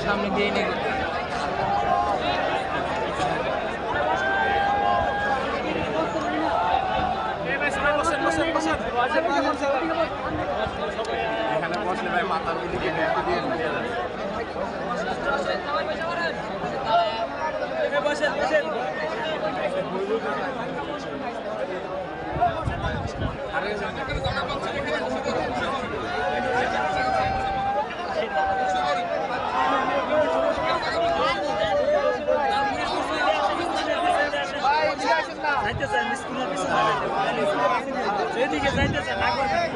সামনে দিয়ে নিয়ে এখানে বসলে ভাই মাথার দিকে দিয়ে যেদিকে যাইতেছে না করবেন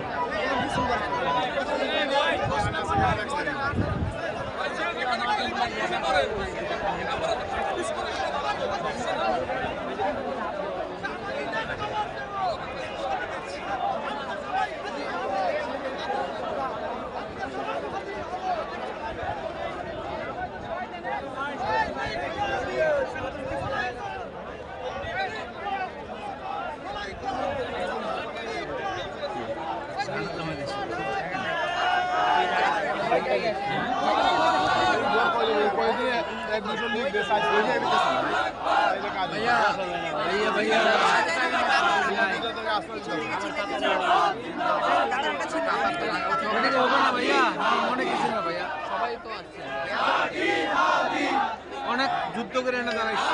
অনেক যুদ্ধ করে এনে দাঁড়াইছে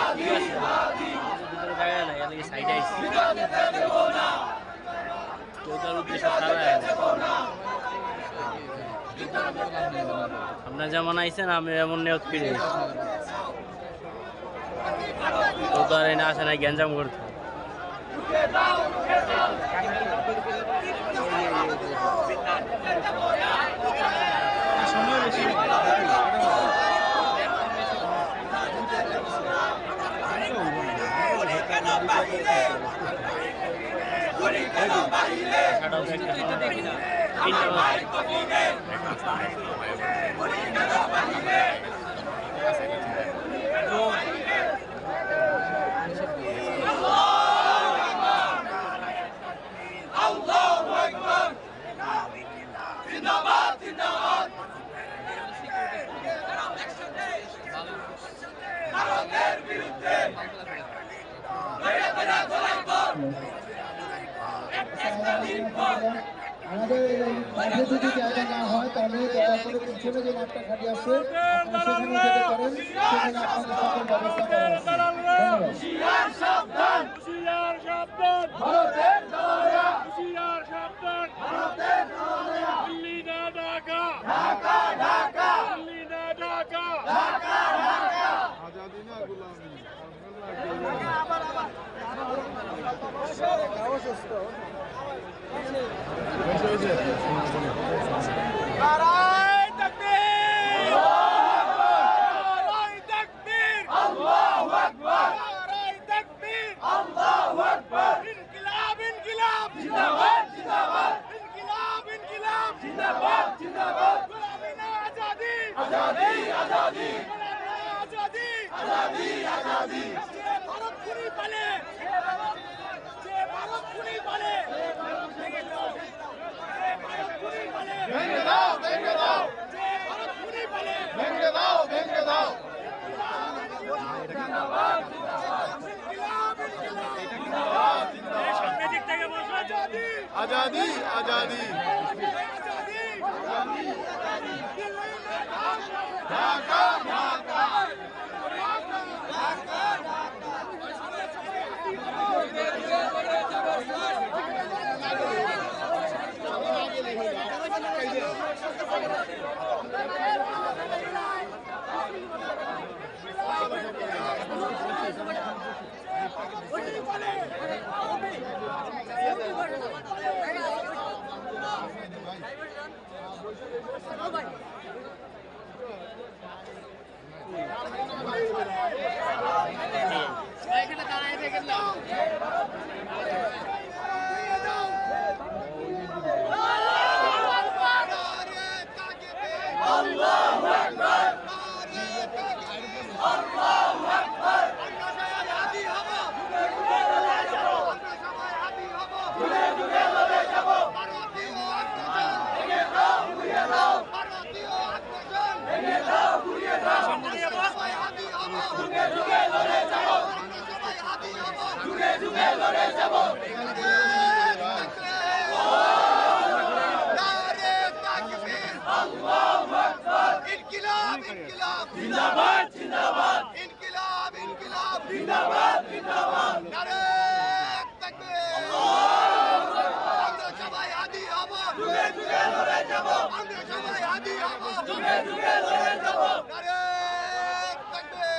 আপনার যেমন আইসেন আমি এমন নিয়ত ফিরে তো তো আর এনে আসে না গ্যাঞ্জাম করতে আমাদের মাঠে যদি জায়গা না হয় তাহলে দয়া করে পিছনে যে মাঠটা খালি আছে সেখানে যেতে পারেন, সেখানে আপনাদের সকল ব্যবস্থা করা আছে। आजादी आजादी ढाका ढाका ইনকিলাব ইনকিলাব জিন্দাবাদ জিন্দাবাদ ইনকিলাব ইনকিলাব জিন্দাবাদ জিন্দাবাদ নারে তাকবীর আমরা সবাই হাদি হব যুগে যুগে লড়ে যাব আমরা সবাই হাদি হব যুগে যুগে লড়ে যাব নারে তাকবীর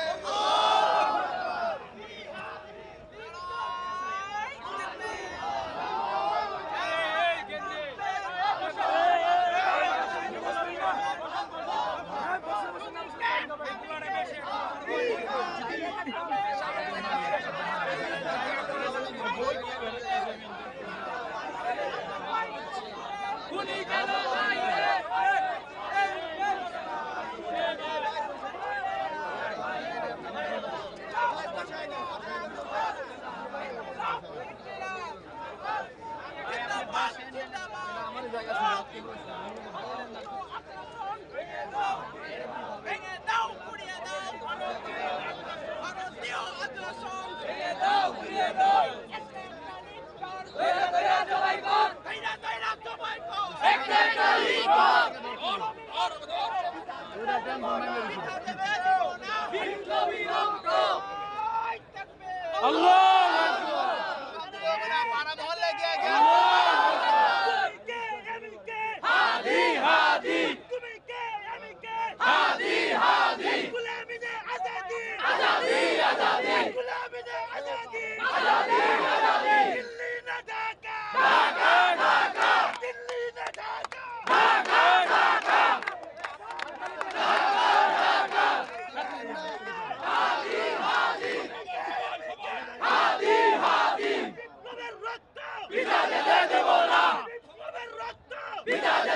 ভেঙে দাও পুড়িয়ে দাও ভারতীয় আগ্রাসন ভেঙে দাও পুড়িয়ে দাও বিজয়